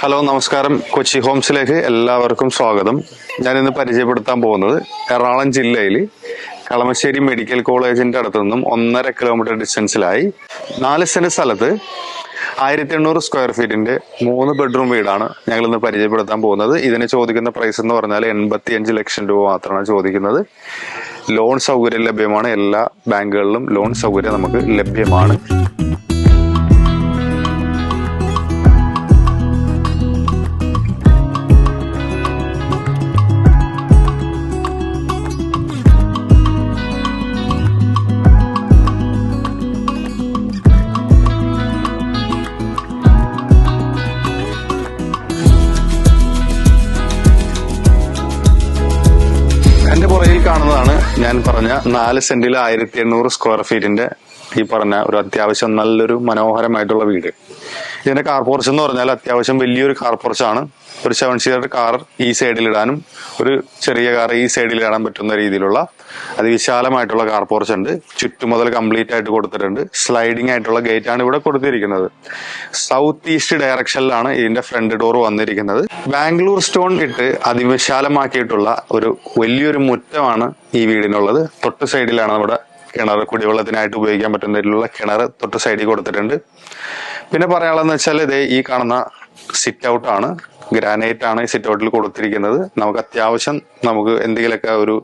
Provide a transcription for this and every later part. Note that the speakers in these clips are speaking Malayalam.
ഹലോ നമസ്കാരം. കൊച്ചി ഹോംസിലേക്ക് എല്ലാവർക്കും സ്വാഗതം. ഞാനിന്ന് പരിചയപ്പെടുത്താൻ പോകുന്നത് എറണാകുളം ജില്ലയിൽ കളമശ്ശേരി മെഡിക്കൽ കോളേജിന്റെ അടുത്തു നിന്നും 1.5 കിലോമീറ്റർ ഡിസ്റ്റൻസിലായി 4 സെന്റ് സ്ഥലത്ത് 1800 സ്ക്വയർ ഫീറ്റിന്റെ 3 ബെഡ്റൂം വീടാണ് ഞങ്ങൾ ഇന്ന് പരിചയപ്പെടുത്താൻ പോകുന്നത്. ഇതിന് ചോദിക്കുന്ന പ്രൈസ് എന്ന് പറഞ്ഞാൽ 85 ലക്ഷം രൂപ മാത്രമാണ് ചോദിക്കുന്നത്. ലോൺ സൗകര്യം ലഭ്യമാണ്. എല്ലാ ബാങ്കുകളിലും ലോൺ സൗകര്യം നമുക്ക് ലഭ്യമാണ്. എന്റെ പുറകിൽ കാണുന്നതാണ് ഞാൻ പറഞ്ഞ 4 സെന്റിൽ 1800 സ്ക്വയർ ഫീറ്റിന്റെ ഈ പറഞ്ഞ ഒരു അത്യാവശ്യം നല്ലൊരു മനോഹരമായിട്ടുള്ള വീട്. ഇതിന്റെ കാർ പോർച്ച് എന്ന് പറഞ്ഞാൽ അത്യാവശ്യം വലിയൊരു കാർ പോർച്ചാണ്. ഒരു 7 സീറ്റർ കാർ ഈ സൈഡിൽ ഇടാനും ഒരു ചെറിയ കാർ ഈ സൈഡിൽ ഇടാൻ പറ്റുന്ന രീതിയിലുള്ള അതിവിശാലമായിട്ടുള്ള കാർ പോർച്ച് ഉണ്ട്. ചുറ്റുമുതൽ കംപ്ലീറ്റ് ആയിട്ട് കൊടുത്തിട്ടുണ്ട്. സ്ലൈഡിംഗ് ആയിട്ടുള്ള ഗേറ്റ് ആണ് ഇവിടെ കൊടുത്തിരിക്കുന്നത്. സൗത്ത് ഈസ്റ്റ് ഡയറക്ഷനിലാണ് ഇതിന്റെ ഫ്രണ്ട് ഡോർ വന്നിരിക്കുന്നത്. ബാംഗ്ലൂർ സ്റ്റോൺ ഇട്ട് അതിവിശാലമാക്കിയിട്ടുള്ള ഒരു വലിയൊരു മുറ്റമാണ് ഈ വീടിനുള്ളത്. തൊട്ട് സൈഡിലാണ് നമ്മുടെ കിണർ, കുടിവെള്ളത്തിനായിട്ട് ഉപയോഗിക്കാൻ പറ്റുന്ന രീതിയിലുള്ള കിണർ തൊട്ട് സൈഡിൽ കൊടുത്തിട്ടുണ്ട്. പിന്നെ പറയാനുള്ളതെന്ന് വെച്ചാൽ ഇത് ഈ കാണുന്ന സിറ്റ് ഔട്ട് ആണ്. ഗ്രാനൈറ്റ് ആണ് ഈ സിറ്റ് ഔട്ടിൽ കൊടുത്തിരിക്കുന്നത്. നമുക്ക് അത്യാവശ്യം നമുക്ക് എന്തെങ്കിലുമൊക്കെ ഒരു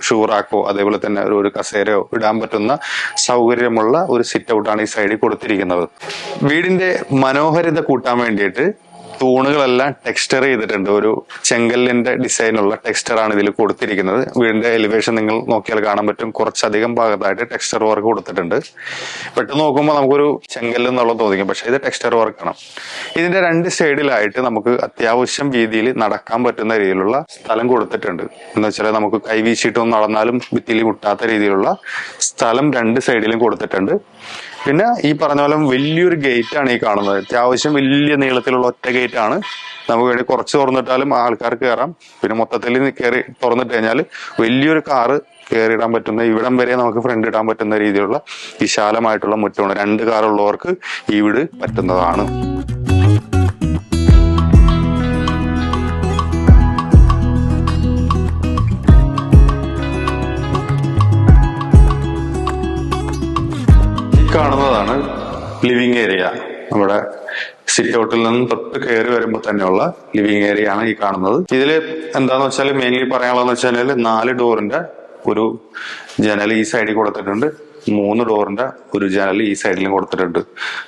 ഷൂ റാക്കോ അതേപോലെ തന്നെ ഒരു കസേരയോ ഇടാൻ പറ്റുന്ന സൗകര്യമുള്ള ഒരു സിറ്റ് ഔട്ടാണ് ഈ സൈഡിൽ കൊടുത്തിരിക്കുന്നത്. വീടിന്റെ മനോഹാരിത കൂട്ടാൻ വേണ്ടിയിട്ട് തൂണുകളെല്ലാം ടെക്സ്ചർ ചെയ്തിട്ടുണ്ട്. ഒരു ചെങ്കല്ലിന്റെ ഡിസൈനുള്ള ടെക്സ്ചർ ആണ് ഇതിൽ കൊടുത്തിരിക്കുന്നത്. വീടിന്റെ എലിവേഷൻ നിങ്ങൾ നോക്കിയാൽ കാണാൻ പറ്റും. കുറച്ചധികം ഭാഗത്തായിട്ട് ടെക്സ്ചർ വർക്ക് കൊടുത്തിട്ടുണ്ട്. പെട്ടെന്ന് നോക്കുമ്പോൾ നമുക്കൊരു ചെങ്കല്ല് എന്നുള്ളത് തോന്നിക്കും, പക്ഷെ ഇത് ടെക്സ്ചർ വർക്കാണ്. ഇതിന്റെ 2 സൈഡിലായിട്ട് നമുക്ക് അത്യാവശ്യം രീതിയിൽ നടക്കാൻ പറ്റുന്ന രീതിയിലുള്ള സ്ഥലം കൊടുത്തിട്ടുണ്ട്. എന്ന് വെച്ചാൽ നമുക്ക് കൈവീശിയിട്ടൊന്നും നടന്നാലും ഭിത്തിയിൽ മുട്ടാത്ത രീതിയിലുള്ള സ്ഥലം 2 സൈഡിലും കൊടുത്തിട്ടുണ്ട്. പിന്നെ ഈ പറഞ്ഞ പോലെ വലിയൊരു ഗേറ്റ് ആണ് ഈ കാണുന്നത്. അത്യാവശ്യം വലിയ നീളത്തിലുള്ള ഒറ്റ ഗേറ്റ് ആണ്. നമുക്ക് വേണ്ടി കുറച്ച് തുറന്നിട്ടാലും ആൾക്കാർക്ക് കയറാം. പിന്നെ മൊത്തത്തിൽ കയറി തുറന്നിട്ട് കഴിഞ്ഞാൽ വലിയൊരു കാറ് കയറിയിടാൻ പറ്റുന്ന ഇവിടം വരെ നമുക്ക് ഫ്രണ്ട് ഇടാൻ പറ്റുന്ന രീതിയിലുള്ള വിശാലമായിട്ടുള്ള മുറ്റമാണ്. 2 കാറുള്ളവർക്ക് ഈ വീട് പറ്റുന്നതാണ്. കാണുന്നതാണ് ലിവിങ് ഏരിയ. നമ്മുടെ സിറ്റ് ഔട്ടിൽ നിന്ന് തൊട്ട് കയറി വരുമ്പോൾ തന്നെയുള്ള ലിവിങ് ഏരിയ ആണ് ഈ കാണുന്നത്. ഇതില് എന്താന്ന് വെച്ചാൽ മെയിൻലി പറയാനുള്ളതെന്ന് വെച്ചാൽ 4 ഡോറിന്റെ ഒരു ജനൽ ഈ സൈഡിൽ കൊടുത്തിട്ടുണ്ട്. 3 ഡോറിന്റെ ഒരു ജനൽ ഈ സൈഡിലും കൊടുത്തിട്ടുണ്ട്.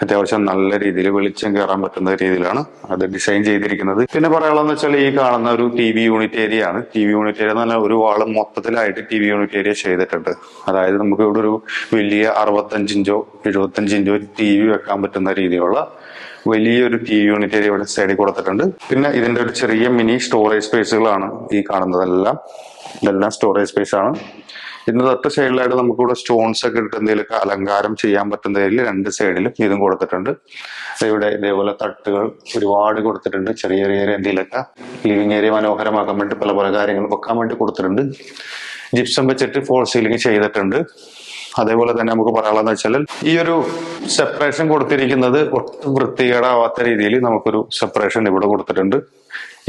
അത്യാവശ്യം നല്ല രീതിയിൽ വെളിച്ചം കയറാൻ പറ്റുന്ന രീതിയിലാണ് അത് ഡിസൈൻ ചെയ്തിരിക്കുന്നത്. പിന്നെ പറയാനുള്ളതെന്ന് വെച്ചാൽ ഈ കാണുന്ന ഒരു TV യൂണിറ്റ് ഏരിയ ആണ്. TV യൂണിറ്റ് ഏരിയ എന്ന് പറഞ്ഞാൽ ഒരു വാള് മൊത്തത്തിലായിട്ട് TV യൂണിറ്റ് ഏരിയ ചെയ്തിട്ടുണ്ട്. അതായത് നമുക്ക് ഇവിടെ ഒരു വലിയ 65 ഇഞ്ചോ 75 ഇഞ്ചോ TV വെക്കാൻ പറ്റുന്ന രീതിയിലുള്ള വലിയൊരു TV യൂണിറ്റ് ഏരിയ ഇവിടെ സൈഡിൽ കൊടുത്തിട്ടുണ്ട്. പിന്നെ ഇതിന്റെ ഒരു ചെറിയ മിനി സ്റ്റോറേജ് സ്പേസുകളാണ് ഈ കാണുന്നതെല്ലാം. ഇതെല്ലാം സ്റ്റോറേജ് സ്പേസ് ആണ്. ഇതിന് തൊട്ട് സൈഡിലായിട്ട് നമുക്കിവിടെ സ്റ്റോൺസ് ഒക്കെ ഇട്ട് എന്തെങ്കിലുമൊക്കെ അലങ്കാരം ചെയ്യാൻ പറ്റുന്ന രീതിയിൽ 2 സൈഡിലും ഇതും കൊടുത്തിട്ടുണ്ട്. ഇവിടെ ഇതേപോലെ തട്ടുകൾ ഒരുപാട് കൊടുത്തിട്ടുണ്ട്. ചെറിയ ചെറിയ എന്തെങ്കിലുമൊക്കെ ലിവിങ് ഏരിയ മനോഹരമാക്കാൻ വേണ്ടി പല പല കാര്യങ്ങൾ വെക്കാൻ വേണ്ടി കൊടുത്തിട്ടുണ്ട്. ജിപ്സം വെച്ചിട്ട് ഫോൾ സീലിംഗ് ചെയ്തിട്ടുണ്ട്. അതേപോലെ തന്നെ നമുക്ക് പറയാനുള്ളതെന്ന് വെച്ചാൽ ഈ ഒരു സെപ്പറേഷൻ കൊടുത്തിരിക്കുന്നത് ഒട്ടും വൃത്തികേടാവാത്ത രീതിയിൽ നമുക്കൊരു സെപ്പറേഷൻ ഇവിടെ കൊടുത്തിട്ടുണ്ട്.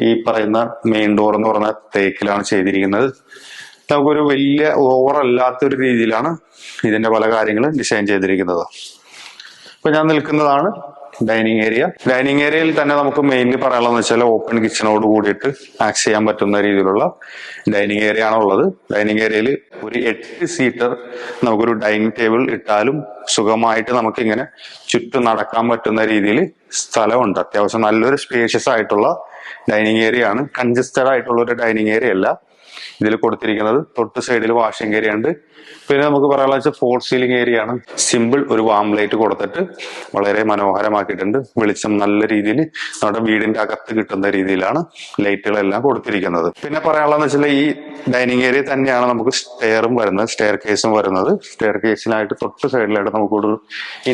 ഈ പറയുന്ന മെയിൻ ഡോർ എന്ന് പറഞ്ഞ തേക്കിലാണ് ചെയ്തിരിക്കുന്നത്. നമുക്കൊരു വലിയ ഓവർ അല്ലാത്തൊരു രീതിയിലാണ് ഇതിന്റെ പല കാര്യങ്ങളും ഡിസൈൻ ചെയ്തിരിക്കുന്നത്. ഇപ്പൊ ഞാൻ നിൽക്കുന്നതാണ് ഡൈനിങ് ഏരിയ. ഡൈനിങ് ഏരിയയിൽ തന്നെ നമുക്ക് മെയിൻലി പറയാനുള്ളതെന്ന് വെച്ചാൽ ഓപ്പൺ കിച്ചണോട് കൂടിയിട്ട് ആക്സ് ചെയ്യാൻ പറ്റുന്ന രീതിയിലുള്ള ഡൈനിങ് ഏരിയ ആണ് ഉള്ളത്. ഡൈനിങ് ഏരിയയിൽ ഒരു 8 സീറ്റർ നമുക്കൊരു ഡൈനിങ് ടേബിൾ ഇട്ടാലും സുഖമായിട്ട് നമുക്ക് ഇങ്ങനെ ചുറ്റും നടക്കാൻ പറ്റുന്ന രീതിയിൽ സ്ഥലമുണ്ട്. അത്യാവശ്യം നല്ലൊരു സ്പേഷ്യസ് ആയിട്ടുള്ള ഡൈനിങ് ഏരിയ ആണ്. കൺജസ്റ്റഡ് ആയിട്ടുള്ള ഒരു ഡൈനിങ് ഏരിയ അല്ല ഇതിൽ കൊടുത്തിരിക്കുന്നത്. തൊട്ട് സൈഡിൽ വാഷിംഗ് ഏരിയ ഉണ്ട്. പിന്നെ നമുക്ക് പറയാനുള്ള വെച്ചാൽ ഫോൾ സീലിംഗ് ഏരിയ ആണ്. സിമ്പിൾ ഒരു വാം ലൈറ്റ് കൊടുത്തിട്ട് വളരെ മനോഹരമാക്കിയിട്ടുണ്ട്. വെളിച്ചം നല്ല രീതിയിൽ നമ്മുടെ വീടിന്റെ അകത്ത് കിട്ടുന്ന രീതിയിലാണ് ലൈറ്റുകളെല്ലാം കൊടുത്തിരിക്കുന്നത്. പിന്നെ പറയാനുള്ളതെന്ന് വെച്ചാൽ ഈ ഡൈനിങ് ഏരിയ തന്നെയാണ് നമുക്ക് സ്റ്റെയറും വരുന്നത്, സ്റ്റെയർ കേസും വരുന്നത്. സ്റ്റെയർ കേസിനായിട്ട് തൊട്ട് സൈഡിലായിട്ട് നമുക്കൊരു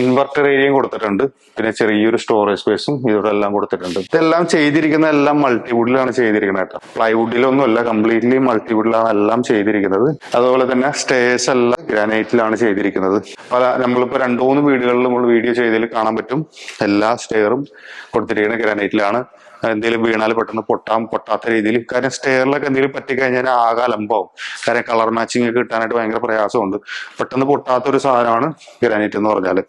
ഇൻവെർട്ടർ ഏരിയയും കൊടുത്തിട്ടുണ്ട്. പിന്നെ ചെറിയൊരു സ്റ്റോറേജ് സ്പേസും ഇവിടെ എല്ലാം കൊടുത്തിട്ടുണ്ട്. ഇതെല്ലാം ചെയ്തിരിക്കുന്ന എല്ലാം മൾട്ടിവുഡിലാണ് ചെയ്തിരിക്കുന്നത് കേട്ടോ. പ്ലൈവുഡിലൊന്നും അല്ല, കംപ്ലീറ്റ്ലി മൾട്ടിവുഡിലാണ് എല്ലാം ചെയ്തിരിക്കുന്നത്. അതുപോലെ തന്നെ സ്റ്റെയർ സ്റ്റെയർസ് എല്ലാം ഗ്രാനൈറ്റിലാണ് ചെയ്തിരിക്കുന്നത്. നമ്മളിപ്പോ 2-3 വീടുകളിൽ നമ്മൾ വീഡിയോ ചെയ്തതിൽ കാണാൻ പറ്റും, എല്ലാ സ്റ്റെയറും കൊടുത്തിരിക്കുന്ന ഗ്രാനൈറ്റിലാണ്. എന്തെങ്കിലും വീണാൽ പെട്ടെന്ന് പൊട്ടാത്ത രീതിയിൽ. കാരണം സ്റ്റെയറിലൊക്കെ എന്തെങ്കിലും പറ്റിക്കഴിഞ്ഞാൽ ആകെ അലമ്പാവും. കാരണം കളർ മാച്ചിങ് കിട്ടാനായിട്ട് ഭയങ്കര പ്രയാസമുണ്ട്. പെട്ടെന്ന് പൊട്ടാത്ത ഒരു സാധനമാണ് ഗ്രാനൈറ്റ് എന്ന് പറഞ്ഞാൽ.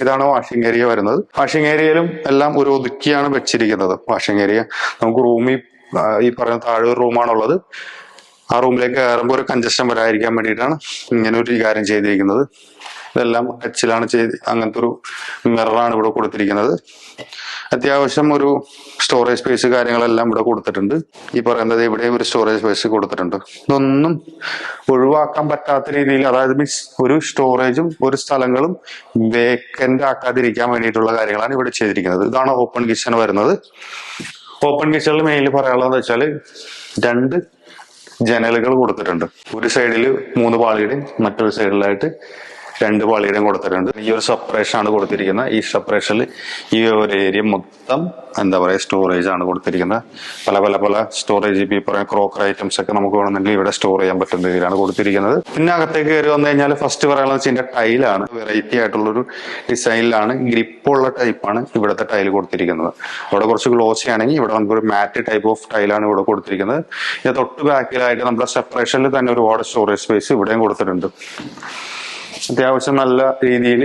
ഇതാണ് വാഷിംഗ് ഏരിയ വരുന്നത്. വാഷിംഗ് ഏരിയയിലും എല്ലാം ഒരു ഒതുക്കിയാണ് വെച്ചിരിക്കുന്നത്. വാഷിംഗ് ഏരിയ നമുക്ക് റൂമിൽ ഈ പറഞ്ഞ താഴെ ഒരു റൂമാണുള്ളത്. ആ റൂമിലേക്ക് കയറുമ്പോൾ ഒരു കൺജസ്റ്റൻ വരാതിരിക്കാൻ വേണ്ടിയിട്ടാണ് ഇങ്ങനെ ഒരു കാര്യം ചെയ്തിരിക്കുന്നത്. ഇതെല്ലാം ടച്ചിലാണ് അങ്ങനത്തെ ഒരു മിററാണ് ഇവിടെ കൊടുത്തിരിക്കുന്നത്. അത്യാവശ്യം ഒരു സ്റ്റോറേജ് സ്പേസ് കാര്യങ്ങളെല്ലാം ഇവിടെ കൊടുത്തിട്ടുണ്ട്. ഈ പറയുന്നത് ഇവിടെ ഒരു സ്റ്റോറേജ് സ്പേസ് കൊടുത്തിട്ടുണ്ട്. ഇതൊന്നും ഒഴിവാക്കാൻ പറ്റാത്ത രീതിയിൽ, അതായത് മീൻസ് ഒരു സ്റ്റോറേജും ഒരു സ്ഥലങ്ങളും വേക്കന്റ് ആക്കാതിരിക്കാൻ വേണ്ടിയിട്ടുള്ള കാര്യങ്ങളാണ് ഇവിടെ ചെയ്തിരിക്കുന്നത്. ഇതാണ് ഓപ്പൺ കിച്ചൺ വരുന്നത്. ഓപ്പൺ കിച്ചണിൽ മെയിൻലി പറയാനുള്ളതെന്ന് വെച്ചാൽ 2 ജനലുകൾ കൊടുത്തിട്ടുണ്ട്. ഒരു സൈഡിൽ 3 പാളിയുടെയും മറ്റൊരു സൈഡിലായിട്ട് 2 പാളിയുടെയും കൊടുത്തിട്ടുണ്ട്. ഈ ഒരു സെപ്പറേഷൻ ആണ് കൊടുത്തിരിക്കുന്നത്. ഈ സെപ്പറേഷനിൽ ഈ ഒരു ഏരിയ മൊത്തം എന്താ പറയുക സ്റ്റോറേജ് ആണ് കൊടുത്തിരിക്കുന്നത്. പല സ്റ്റോറേജ്, ഈ പറയുന്ന ക്രോക്കർ ഐറ്റംസ് ഒക്കെ നമുക്ക് വേണമെങ്കിൽ ഇവിടെ സ്റ്റോർ ചെയ്യാൻ പറ്റുന്ന രീതിയിലാണ് കൊടുത്തിരിക്കുന്നത്. പിന്നെ അകത്തേക്ക് കയറി വന്നു കഴിഞ്ഞാൽ ഫസ്റ്റ് പറയാനുള്ളത് വെച്ചാൽ ഇതിന്റെ ടൈലാണ്. വെറൈറ്റി ആയിട്ടുള്ളൊരു ഡിസൈനിലാണ്, ഗ്രിപ്പുള്ള ടൈപ്പാണ് ഇവിടുത്തെ ടൈൽ കൊടുത്തിരിക്കുന്നത്. അവിടെ കുറച്ച് ഗ്ലോസി ആണെങ്കിൽ ഇവിടെ നമുക്കൊരു മാറ്റ് ടൈപ്പ് ഓഫ് ടൈലാണ് ഇവിടെ കൊടുത്തിരിക്കുന്നത്. ഇത് തൊട്ട് ബാക്കിലായിട്ട് നമ്മുടെ സെപ്പറേഷനിൽ തന്നെ ഒരുപാട് സ്റ്റോറേജ് സ്പേസ് ഇവിടെയും കൊടുത്തിട്ടുണ്ട്. അത്യാവശ്യം നല്ല രീതിയിൽ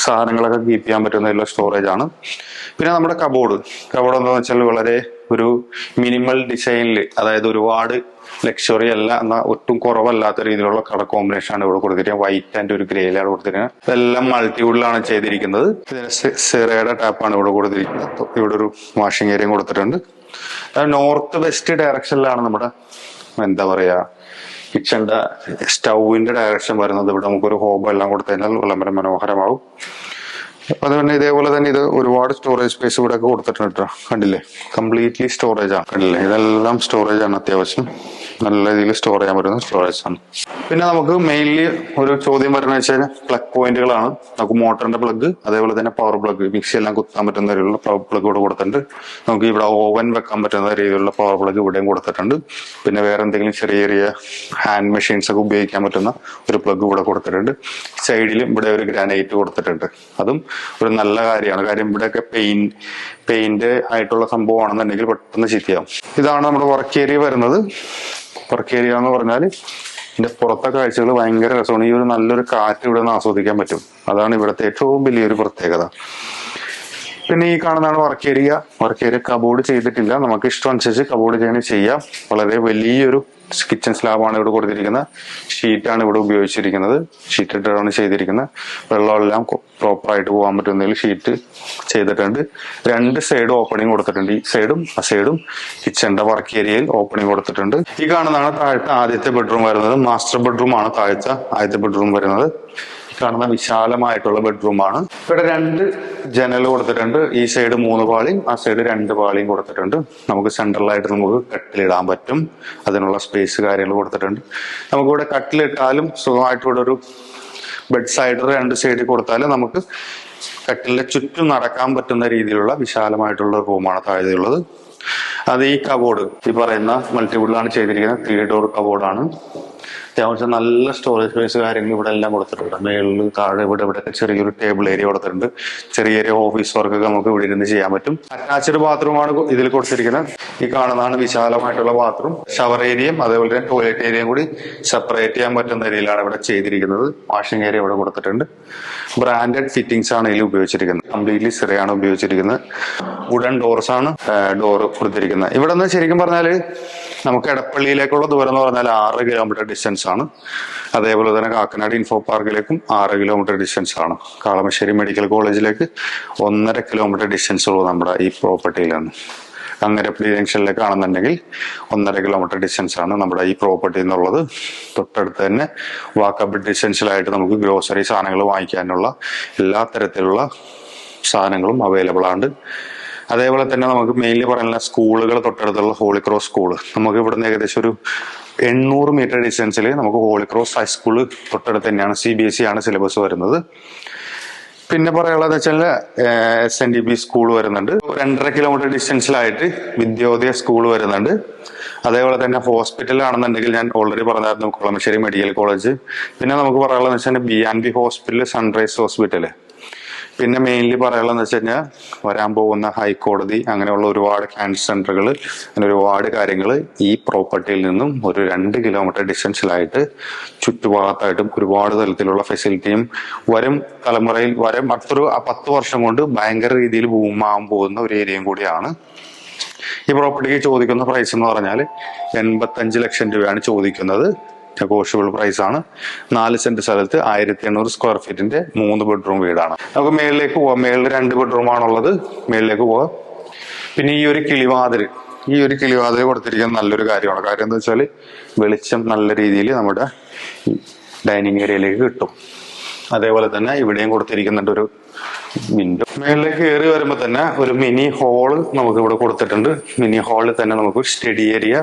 സാധനങ്ങളൊക്കെ കീപ്പ് ചെയ്യാൻ പറ്റുന്ന സ്റ്റോറേജ് ആണ്. പിന്നെ നമ്മുടെ കബോർഡ് എന്താണെന്ന് വെച്ചാൽ വളരെ ഒരു മിനിമൽ ഡിസൈനിൽ, അതായത് ഒരുപാട് ലക്ഷറി അല്ല എന്നാൽ ഒട്ടും കുറവല്ലാത്ത രീതിയിലുള്ള കളർ കോമ്പിനേഷൻ ആണ് ഇവിടെ കൊടുത്തിരിക്കുന്നത്. വൈറ്റ് ആൻഡ് ഒരു ഗ്രേയിലാണ് കൊടുത്തിരിക്കുന്നത്. ഇതെല്ലാം മൾട്ടിവുഡിലാണ് ചെയ്തിരിക്കുന്നത്. സിറയുടെ ടാപ്പാണ് ഇവിടെ കൊടുത്തിരിക്കുന്നത്. ഇവിടെ ഒരു വാഷിംഗ് ഏരിയയും കൊടുത്തിട്ടുണ്ട്. നോർത്ത് വെസ്റ്റ് ഡയറക്ഷനിലാണ് നമ്മുടെ എന്താ പറയാ കിച്ചന്റെ സ്റ്റൗവിന്റെ ഡയറക്ഷൻ വരുന്നത്. ഇവിടെ നമുക്കൊരു ഹോബ് എല്ലാം കൊടുത്തു കഴിഞ്ഞാൽ വളരെ മനോഹരമാവും. അതുകൊണ്ട് ഇതേപോലെ തന്നെ ഇത് ഒരുപാട് സ്റ്റോറേജ് സ്പേസ് ഇവിടെ ഒക്കെ കൊടുത്തിട്ടുണ്ട്. കണ്ടില്ലേ, കംപ്ലീറ്റ്ലി സ്റ്റോറേജ് ആണ്. കണ്ടില്ലേ, ഇതെല്ലാം സ്റ്റോറേജ് ആണ്. അത്യാവശ്യം നല്ല രീതിയിൽ സ്റ്റോർ ചെയ്യാൻ പറ്റുന്ന സ്റ്റോറേജ് ആണ്. പിന്നെ നമുക്ക് മെയിൻലി ഒരു ചോദ്യം വരുന്നത് വെച്ചാൽ പ്ലഗ് പോയിന്റുകളാണ്. നമുക്ക് മോട്ടറിന്റെ പ്ലഗ്, അതേപോലെ തന്നെ പവർ പ്ലഗ്, മിക്സി എല്ലാം കുത്താൻ പറ്റുന്ന രീതിയിലുള്ള പവർ പ്ലഗ് ഇവിടെ കൊടുത്തിട്ടുണ്ട്. നമുക്ക് ഇവിടെ ഓവൻ വെക്കാൻ പറ്റുന്ന രീതിയിലുള്ള പവർ പ്ലഗ് ഇവിടെയും കൊടുത്തിട്ടുണ്ട്. പിന്നെ വേറെ എന്തെങ്കിലും ചെറിയ ഹാൻഡ് മെഷീൻസ് ഒക്കെ ഉപയോഗിക്കാൻ പറ്റുന്ന ഒരു പ്ലഗ് ഇവിടെ കൊടുത്തിട്ടുണ്ട്. സൈഡിലും ഇവിടെ ഒരു ഗ്രാനൈറ്റ് കൊടുത്തിട്ടുണ്ട്. അതും ഒരു നല്ല കാര്യമാണ്. കാര്യം ഇവിടെയൊക്കെ പെയിന്റ് ആയിട്ടുള്ള സംഭവമാണെന്നുണ്ടെങ്കിൽ പെട്ടെന്ന് ചീത്തയാവും. ഇതാണ് നമ്മുടെ വർക്ക് ഏരിയ വരുന്നത്. വർക്ക് ഏരിയ എന്ന് പറഞ്ഞാൽ ഇതിന്റെ പുറത്തെ കാഴ്ചകൾ ഭയങ്കര രസമാണ്. ഈ ഒരു നല്ലൊരു കാറ്റ് ഇവിടെ നിന്ന് ആസ്വദിക്കാൻ പറ്റും. അതാണ് ഇവിടുത്തെ ഏറ്റവും വലിയൊരു പ്രത്യേകത. പിന്നെ ഈ കാണുന്നതാണ് work area. Work area cupboard ചെയ്തിട്ടില്ല. നമുക്ക് ഇഷ്ടം അനുസരിച്ച് കബോർഡ് ചെയ്യാം. വളരെ വലിയൊരു കിച്ചൺ സ്ലാബാണ് ഇവിടെ കൊടുത്തിരിക്കുന്നത്. ഷീറ്റാണ് ഇവിടെ ഉപയോഗിച്ചിരിക്കുന്നത്. ഷീറ്റ് ഇട്ടാണ് ചെയ്തിരിക്കുന്നത്. വെള്ളമെല്ലാം പ്രോപ്പറായിട്ട് പോകാൻ പറ്റുന്നതിൽ ഷീറ്റ് ചെയ്തിട്ടുണ്ട്. 2 സൈഡ് ഓപ്പണിംഗ് കൊടുത്തിട്ടുണ്ട്. ഈ സൈഡും ആ സൈഡും കിച്ചന്റെ വർക്ക് ഏരിയയിൽ ഓപ്പണിംഗ് കൊടുത്തിട്ടുണ്ട്. ഈ കാണുന്നതാണ് താഴത്തെ ആദ്യത്തെ ബെഡ്റൂം വരുന്നത്. മാസ്റ്റർ ബെഡ്റൂം ആണ് താഴത്തെ ആദ്യത്തെ ബെഡ്റൂം വരുന്നത്. കാണുന്ന വിശാലമായിട്ടുള്ള ബെഡ്റൂം ആണ്. ഇവിടെ 2 ജനൽ കൊടുത്തിട്ടുണ്ട്. ഈ സൈഡ് 3 പാളിയും ആ സൈഡ് 2 പാളിയും കൊടുത്തിട്ടുണ്ട്. നമുക്ക് സെൻട്രലായിട്ട് നമുക്ക് കട്ടിലിടാൻ പറ്റും. അതിനുള്ള സ്പേസ് കാര്യങ്ങൾ കൊടുത്തിട്ടുണ്ട്. നമുക്കിവിടെ കട്ടിലിട്ടാലും സുഖമായിട്ട് ഇവിടെ ഒരു ബെഡ് സൈഡർ 2 സൈഡിൽ കൊടുത്താലും നമുക്ക് കട്ടിലിന്റെ ചുറ്റും നടക്കാൻ പറ്റുന്ന രീതിയിലുള്ള വിശാലമായിട്ടുള്ള റൂമാണ് താഴെയുള്ളത്. അത് ഈ കബോർഡ് ഈ പറയുന്ന മൾട്ടിവുഡിലാണ് ചെയ്തിരിക്കുന്നത്. 3 ഡോർ കബോർഡാണ്. അത്യാവശ്യം നല്ല സ്റ്റോറേജ് സ്പേസ് കാര്യങ്ങൾ ഇവിടെ എല്ലാം കൊടുത്തിട്ടുണ്ട്. മേളിൽ താഴെ ഇവിടെ ചെറിയൊരു ടേബിൾ ഏരിയ കൊടുത്തിട്ടുണ്ട്. ചെറിയ ഓഫീസ് വർക്കൊക്കെ നമുക്ക് ഇവിടെ ഇരുന്ന് ചെയ്യാൻ പറ്റും. അറ്റാച്ച്ഡ് ബാത്റൂമാണ് ഇതിൽ കൊടുത്തിരിക്കുന്നത്. ഈ കാണുന്നതാണ് വിശാലമായിട്ടുള്ള ബാത്റൂം. ഷവർ ഏരിയയും അതേപോലെ തന്നെ ടോയ്ലറ്റ് ഏരിയയും കൂടി സെപ്പറേറ്റ് ചെയ്യാൻ പറ്റുന്ന രീതിയിലാണ് ഇവിടെ ചെയ്തിരിക്കുന്നത്. വാഷിംഗ് ഏരിയ ഇവിടെ കൊടുത്തിട്ടുണ്ട്. ബ്രാൻഡഡ് ഫിറ്റിംഗ്സ് ആണ് ഇതിൽ ഉപയോഗിച്ചിരിക്കുന്നത്. കംപ്ലീറ്റ്ലി സിറയാണ് ഉപയോഗിച്ചിരിക്കുന്നത്. വുഡൻ ഡോർസ് ആണ് ഡോർ കൊടുത്തിരിക്കുന്നത്. ഇവിടെ നിന്ന് ശരിക്കും പറഞ്ഞാൽ നമുക്ക് എടപ്പള്ളിയിലേക്കുള്ള ദൂരം എന്ന് പറഞ്ഞാൽ 6 കിലോമീറ്റർ ഡിസ്റ്റൻസ് ആണ്. അതേപോലെ തന്നെ കാക്കനാട് ഇൻഫോ പാർക്കിലേക്കും 6 കിലോമീറ്റർ ഡിസ്റ്റൻസ് ആണ്. കാളമശ്ശേരി മെഡിക്കൽ കോളേജിലേക്ക് 1.5 കിലോമീറ്റർ ഡിസ്റ്റൻസ് ഉള്ളൂ നമ്മുടെ ഈ പ്രോപ്പർട്ടിയിലാണ്. അങ്ങരപ്പള്ളി ജംഗ്ഷനിലേക്കാണെന്നുണ്ടെങ്കിൽ 1.5 കിലോമീറ്റർ ഡിസ്റ്റൻസ് ആണ് നമ്മുടെ ഈ പ്രോപ്പർട്ടി എന്നുള്ളത്. തൊട്ടടുത്ത് തന്നെ വാക്കബിൾ ഡിസ്റ്റൻസിലായിട്ട് നമുക്ക് ഗ്രോസറി സാധനങ്ങൾ വാങ്ങിക്കാനുള്ള എല്ലാ തരത്തിലുള്ള സാധനങ്ങളും അവൈലബിൾ ആണ്. അതേപോലെ തന്നെ നമുക്ക് മെയിൻലി പറയുന്ന സ്കൂളുകൾ തൊട്ടടുത്തുള്ള ഹോളി ക്രോസ് സ്കൂള്, നമുക്ക് ഇവിടുന്ന് ഏകദേശം ഒരു 800 മീറ്റർ ഡിസ്റ്റൻസിൽ നമുക്ക് ഹോളി ക്രോസ് ഹൈസ്കൂള് തൊട്ടടുത്ത് തന്നെയാണ്. CBSE ആണ് സിലബസ് വരുന്നത്. പിന്നെ പറയാനുള്ളത് വെച്ചാൽ SNDP സ്കൂൾ വരുന്നുണ്ട്. 2.5 കിലോമീറ്റർ ഡിസ്റ്റൻസിലായിട്ട് വിദ്യോദയ സ്കൂൾ വരുന്നുണ്ട്. അതേപോലെ തന്നെ ഹോസ്പിറ്റൽ ആണെന്നുണ്ടെങ്കിൽ ഞാൻ ഓൾറെഡി പറഞ്ഞായിരുന്നു, കളമശ്ശേരി മെഡിക്കൽ കോളേജ്. പിന്നെ നമുക്ക് പറയാനുള്ളത് വെച്ചാൽ B&B ഹോസ്പിറ്റൽ, സൺറൈസ് ഹോസ്പിറ്റൽ. പിന്നെ മെയിൻലി പറയാനുള്ളതെന്ന് വെച്ച് കഴിഞ്ഞാൽ വരാൻ പോകുന്ന ഹൈക്കോടതി, അങ്ങനെയുള്ള ഒരുപാട് ക്യാൻസർ സെന്ററുകൾ, അങ്ങനെ ഒരുപാട് കാര്യങ്ങൾ ഈ പ്രോപ്പർട്ടിയിൽ നിന്നും ഒരു 2 കിലോമീറ്റർ ഡിസ്റ്റൻസിലായിട്ട് ചുറ്റുഭാഗത്തായിട്ടും ഒരുപാട് തരത്തിലുള്ള ഫെസിലിറ്റിയും വരും തലമുറയിൽ അടുത്തൊരു 10 വർഷം കൊണ്ട് ഭയങ്കര രീതിയിൽ ബൂമാകാൻ പോകുന്ന ഒരു ഏരിയയും കൂടിയാണ്. ഈ പ്രോപ്പർട്ടിക്ക് ചോദിക്കുന്ന പ്രൈസ് എന്ന് പറഞ്ഞാൽ 85 ലക്ഷം രൂപയാണ് ചോദിക്കുന്നത്. നെഗോഷ്യബിൾ പ്രൈസ് ആണ്. 4 സെന്റ് സ്ഥലത്ത് 1800 സ്ക്വയർ ഫീറ്റിന്റെ 3 ബെഡ്റൂം വീടാണ്. നമുക്ക് മേളിലേക്ക് പോവാം. മേളിൽ 2 ബെഡ്റൂം ആണുള്ളത്. മേളിലേക്ക് പോവാം. പിന്നെ ഈ ഒരു കിളിവാതിൽ കൊടുത്തിരിക്കുന്ന നല്ലൊരു കാര്യമാണ്. കാര്യം എന്താ വെച്ചാൽ വെളിച്ചം നല്ല രീതിയിൽ നമ്മുടെ ഡൈനിങ് ഏരിയയിലേക്ക് കിട്ടും. അതേപോലെ തന്നെ ഇവിടെയും കൊടുത്തിരിക്കുന്നുണ്ട് ഒരു വിൻഡോ. മേളിലേക്ക് കയറി വരുമ്പോൾ തന്നെ ഒരു മിനി ഹോള് നമുക്ക് ഇവിടെ കൊടുത്തിട്ടുണ്ട്. മിനി ഹാളിൽ തന്നെ നമുക്ക് സ്റ്റഡി ഏരിയ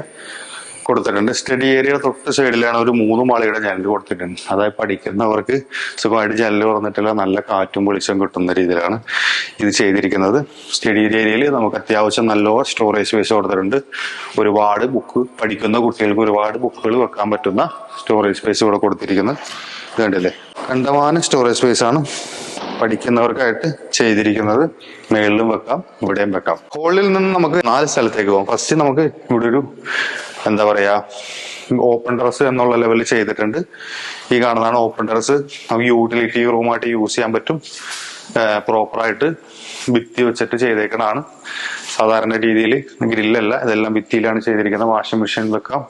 കൊടുത്തിട്ടുണ്ട്. സ്റ്റഡി ഏരിയ തൊട്ട് സൈഡിലാണ് ഒരു 3 മാളിയുടെ ജനൽ കൊടുത്തിട്ടുണ്ട്. അതായത് പഠിക്കുന്നവർക്ക് സുഖമായിട്ട് ജനൽ തുറന്നിട്ടുള്ള നല്ല കാറ്റും വെളിച്ചം കിട്ടുന്ന രീതിയിലാണ് ഇത് ചെയ്തിരിക്കുന്നത്. സ്റ്റഡി ഏരിയയിൽ നമുക്ക് അത്യാവശ്യം നല്ല സ്റ്റോറേജ് സ്പേസ് കൊടുത്തിട്ടുണ്ട്. ഒരുപാട് പഠിക്കുന്ന കുട്ടികൾക്ക് ഒരുപാട് ബുക്കുകൾ വെക്കാൻ പറ്റുന്ന സ്റ്റോറേജ് സ്പേസ് ഇവിടെ കൊടുത്തിരിക്കുന്നത്. ഇത് കണ്ടില്ലേ, കണ്ടമാനം സ്റ്റോറേജ് സ്പേസ് ആണ് പഠിക്കുന്നവർക്കായിട്ട് ചെയ്തിരിക്കുന്നത്. മേളിലും വെക്കാം, ഇവിടെയും വെക്കാം. ഹോളിൽ നിന്ന് നമുക്ക് 4 സ്ഥലത്തേക്ക് പോകാം. ഫസ്റ്റ് നമുക്ക് ഇവിടെ ഒരു എന്താ പറയാ ഓപ്പൺ ടെറസ് എന്നുള്ള ലെവലിൽ ചെയ്തിട്ടുണ്ട്. ഈ കാണുന്നതാണ് ഓപ്പൺ ടെറസ്. നമുക്ക് യൂട്ടിലിറ്റി റൂമായിട്ട് യൂസ് ചെയ്യാൻ പറ്റും. പ്രോപ്പറായിട്ട് ഭിത്തി വെച്ചിട്ട് ചെയ്തേക്കണതാണ്. സാധാരണ രീതിയിൽ ഗ്രില്ലല്ല, ഇതെല്ലാം ഭിത്തിയിലാണ് ചെയ്തിരിക്കുന്നത്. വാഷിംഗ് മെഷീൻ വെക്കാം,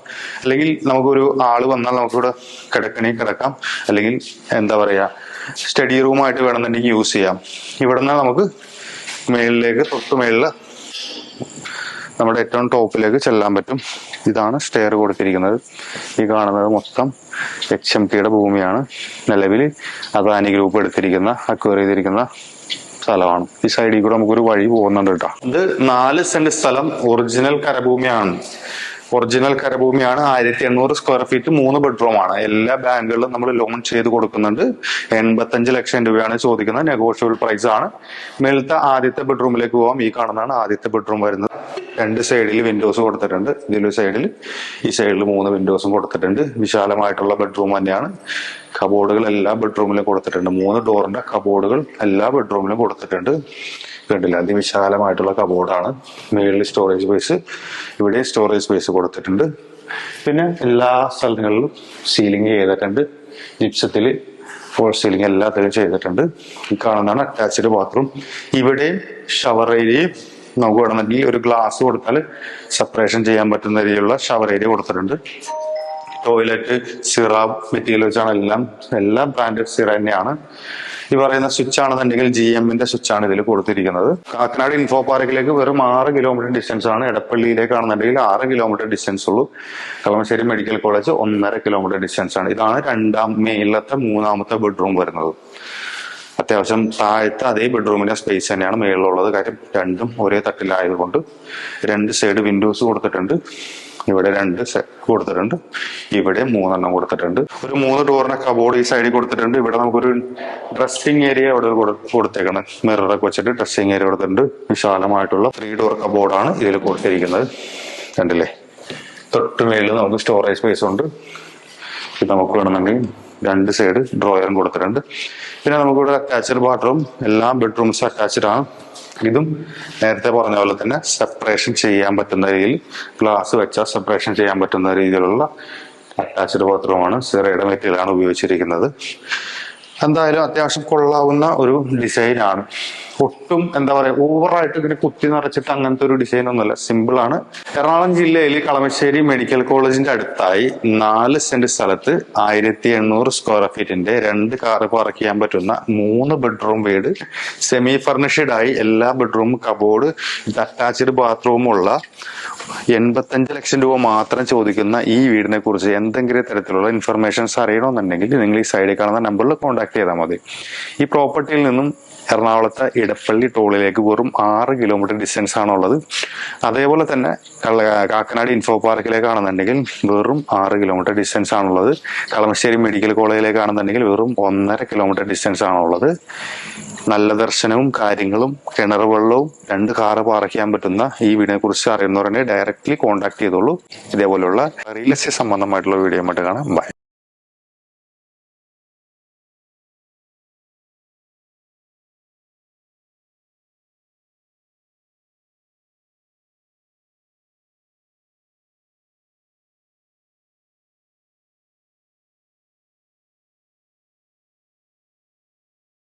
അല്ലെങ്കിൽ നമുക്കൊരു ആള് വന്നാൽ നമുക്കിവിടെ കിടക്കാം, അല്ലെങ്കിൽ എന്താ പറയാ സ്റ്റഡി റൂമായിട്ട് വേണമെന്നുണ്ടെങ്കിൽ യൂസ് ചെയ്യാം. ഇവിടുന്ന് നമുക്ക് മേളിലേക്ക് തൊട്ട് മേളില് നമ്മുടെ ഏറ്റവും ടോപ്പിലേക്ക് ചെല്ലാൻ പറ്റും. ഇതാണ് സ്റ്റെയർ കൊടുത്തിരിക്കുന്നത്. ഈ കാണുന്നത് മൊത്തം HMTയുടെ ഭൂമിയാണ്. നിലവിൽ അദാനി ഗ്രൂപ്പ് അക്വയർ ചെയ്തിരിക്കുന്ന സ്ഥലമാണ്. ഈ സൈഡിൽ കൂടെ നമുക്കൊരു വഴി പോകുന്നുണ്ട് കേട്ടോ. ഇത് 4 സെന്റ് സ്ഥലം ഒറിജിനൽ കരഭൂമിയാണ്. 1800 സ്ക്വയർ ഫീറ്റ് 3 ബെഡ്റൂം ആണ്. എല്ലാ ബാങ്കുകളിലും നമ്മൾ ലോൺ ചെയ്ത് കൊടുക്കുന്നുണ്ട്. 85 ലക്ഷം രൂപയാണ് ചോദിക്കുന്നത്. നെഗോഷ്യബിൾ പ്രൈസ് ആണ്. മേളത്തെ ആദ്യത്തെ ബെഡ്റൂമിലേക്ക് പോവാം. ഈ കാണുന്നതാണ് ആദ്യത്തെ ബെഡ്റൂം വരുന്നത്. 2 സൈഡിൽ വിൻഡോസ് കൊടുത്തിട്ടുണ്ട്. ഇതിലൊരു സൈഡിൽ, ഈ സൈഡിൽ 3 വിൻഡോസും കൊടുത്തിട്ടുണ്ട്. വിശാലമായിട്ടുള്ള ബെഡ്റൂം തന്നെയാണ്. കബോർഡുകൾ എല്ലാ ബെഡ്റൂമിലും കൊടുത്തിട്ടുണ്ട്. 3 ഡോറിന്റെ കബോർഡുകൾ എല്ലാ ബെഡ്റൂമിലും കൊടുത്തിട്ടുണ്ട്. കണ്ടില്ല, അതിവിശാലമായിട്ടുള്ള കബോർഡാണ്. മേളിൽ സ്റ്റോറേജ് സ്പേസ്, ഇവിടെ സ്റ്റോറേജ് സ്പേസ് കൊടുത്തിട്ടുണ്ട്. പിന്നെ എല്ലാ സ്ഥലങ്ങളിലും സീലിംഗ് ചെയ്തിട്ടുണ്ട്. ജിപ്സത്തിൽ ഫോൾ സീലിംഗ് എല്ലാത്തിലും ചെയ്തിട്ടുണ്ട്. ഈ കാണുന്നതാണ് അറ്റാച്ച്ഡ് ബാത്റൂം. ഇവിടെ ഷവർ ഏരിയയും നമുക്ക് വേണമെങ്കിൽ ഒരു ഗ്ലാസ് കൊടുത്താൽ സെപ്പറേഷൻ ചെയ്യാൻ പറ്റുന്ന രീതിയിലുള്ള ഷവർ ഏരിയ കൊടുത്തിട്ടുണ്ട്. ടോയ്ലറ്റ് സിറ മെറ്റീരിയൽ വെച്ചാണ് എല്ലാം ബ്രാൻഡഡ് സിറ തന്നെയാണ്. ഈ പറയുന്ന സ്വിച്ച് ആണെന്നുണ്ടെങ്കിൽ GMന്റെ സ്വിച്ച് ആണ് ഇതിൽ കൊടുത്തിരിക്കുന്നത്. കാക്കനാട് ഇൻഫോ പാർക്കിലേക്ക് വെറും 6 കിലോമീറ്റർ ഡിസ്റ്റൻസ് ആണ്. എടപ്പള്ളിയിലേക്കാണെന്നുണ്ടെങ്കിൽ 6 കിലോമീറ്റർ ഡിസ്റ്റൻസ് ഉള്ളൂ. Kalamassery medical college 1.5 kilometre distance ആണ്. ഇതാണ് മേലത്തെ 3ാമത്തെ ബെഡ്റൂം വരുന്നത്. അത്യാവശ്യം താഴത്തെ അതേ ബെഡ്റൂമിന്റെ സ്പേസ് തന്നെയാണ് മേളിലുള്ളത്. കാര്യം രണ്ടും ഒരേ തട്ടിലായതുകൊണ്ട് 2 സൈഡ് വിൻഡോസ് കൊടുത്തിട്ടുണ്ട്. ഇവിടെ 2 കൊടുത്തിട്ടുണ്ട്, ഇവിടെ 3 കൊടുത്തിട്ടുണ്ട്. ഒരു 3 ഡോറിന്റെ കബോർഡ് ഈ സൈഡിൽ കൊടുത്തിട്ടുണ്ട്. ഇവിടെ നമുക്കൊരു ഡ്രസ്സിംഗ് ഏരിയ ഇവിടെ കൊടുത്തേക്കണം. മിററൊക്കെ വെച്ചിട്ട് ഡ്രസ്സിംഗ് ഏരിയ കൊടുത്തിട്ടുണ്ട്. വിശാലമായിട്ടുള്ള 3 ഡോർ കബോർഡാണ് ഇതിൽ കൊടുത്തിരിക്കുന്നത്. കണ്ടില്ലേ, തൊട്ട് മേളിൽ നമുക്ക് സ്റ്റോറേജ് സ്പേസ് ഉണ്ട്. ഇത് നമുക്ക് വേണമെന്നുണ്ടെങ്കിൽ 2 സൈഡ് ഡ്രോയറും കൊടുത്തിട്ടുണ്ട്. പിന്നെ നമുക്കിവിടെ അറ്റാച്ച്ഡ് ബാത്റൂം, എല്ലാ ബെഡ്റൂംസും അറ്റാച്ച്ഡ് ആണ്. ഇതും നേരത്തെ പറഞ്ഞ പോലെ തന്നെ സെപ്പറേഷൻ ചെയ്യാൻ പറ്റുന്ന രീതിയിൽ ഗ്ലാസ് വെച്ചാൽ സെപ്പറേഷൻ ചെയ്യാൻ പറ്റുന്ന രീതിയിലുള്ള അറ്റാച്ച്ഡ് ബാത്റൂമാണ്. സിറയുടെ മെറ്റീരിയലാണ് ഉപയോഗിച്ചിരിക്കുന്നത്. എന്തായാലും അത്യാവശ്യം കൊള്ളാവുന്ന ഒരു ഡിസൈൻ ആണ്. ഒട്ടും എന്താ പറയാ ഓവറായിട്ട് ഇതിനെ കുത്തി നിറച്ചിട്ട് അങ്ങനത്തെ ഒരു ഡിസൈൻ ഒന്നുമല്ല, സിമ്പിൾ ആണ്. എറണാകുളം ജില്ലയിൽ കളമശ്ശേരി മെഡിക്കൽ കോളേജിന്റെ അടുത്തായി 4 സെന്റ് സ്ഥലത്ത് 1800 സ്ക്വയർ ഫീറ്റിന്റെ 2 കാറ് പാർക്ക് ചെയ്യാൻ പറ്റുന്ന 3 ബെഡ്റൂം വീട്, സെമി ഫർണിഷ്ഡ് ആയി എല്ലാ ബെഡ്റൂം കബോർഡ് അറ്റാച്ച്ഡ് ബാത്റൂം ഉള്ള 85 ലക്ഷം രൂപ മാത്രം ചോദിക്കുന്ന ഈ വീടിനെ കുറിച്ച് എന്തെങ്കിലും തരത്തിലുള്ള ഇൻഫർമേഷൻസ് അറിയണമെന്നുണ്ടെങ്കിൽ നിങ്ങൾ ഈ സൈഡിൽ കാണുന്ന നമ്പറിൽ കോൺടാക്ട് ചെയ്താൽ മതി. ഈ പ്രോപ്പർട്ടിയിൽ നിന്നും എറണാകുളത്തെ ഇടപ്പള്ളി ടോളിലേക്ക് വെറും 6 കിലോമീറ്റർ ഡിസ്റ്റൻസ് ആണുള്ളത്. അതേപോലെ തന്നെ കാക്കനാട് ഇൻഫോ പാർക്കിലേക്കാണെന്നുണ്ടെങ്കിൽ വെറും 6 കിലോമീറ്റർ ഡിസ്റ്റൻസ് ആണുള്ളത്. കളമശ്ശേരി മെഡിക്കൽ കോളേജിലേക്കാണെന്നുണ്ടെങ്കിൽ വെറും 1.5 കിലോമീറ്റർ ഡിസ്റ്റൻസ് ആണുള്ളത്. നല്ല ദർശനവും കാര്യങ്ങളും കിണർ വെള്ളവും 2 കാറ് പാർക്ക് ചെയ്യാൻ പറ്റുന്ന ഈ വീടിനെ കുറിച്ച് അറിയുന്നവരെ ഡയറക്റ്റ്ലി കോൺടാക്ട് ചെയ്തോളൂ. ഇതേപോലുള്ള റിയൽ എസ്റ്റേറ്റ് സംബന്ധമായിട്ടുള്ള വീഡിയോ ആയിട്ട് കാണാം. ബൈ.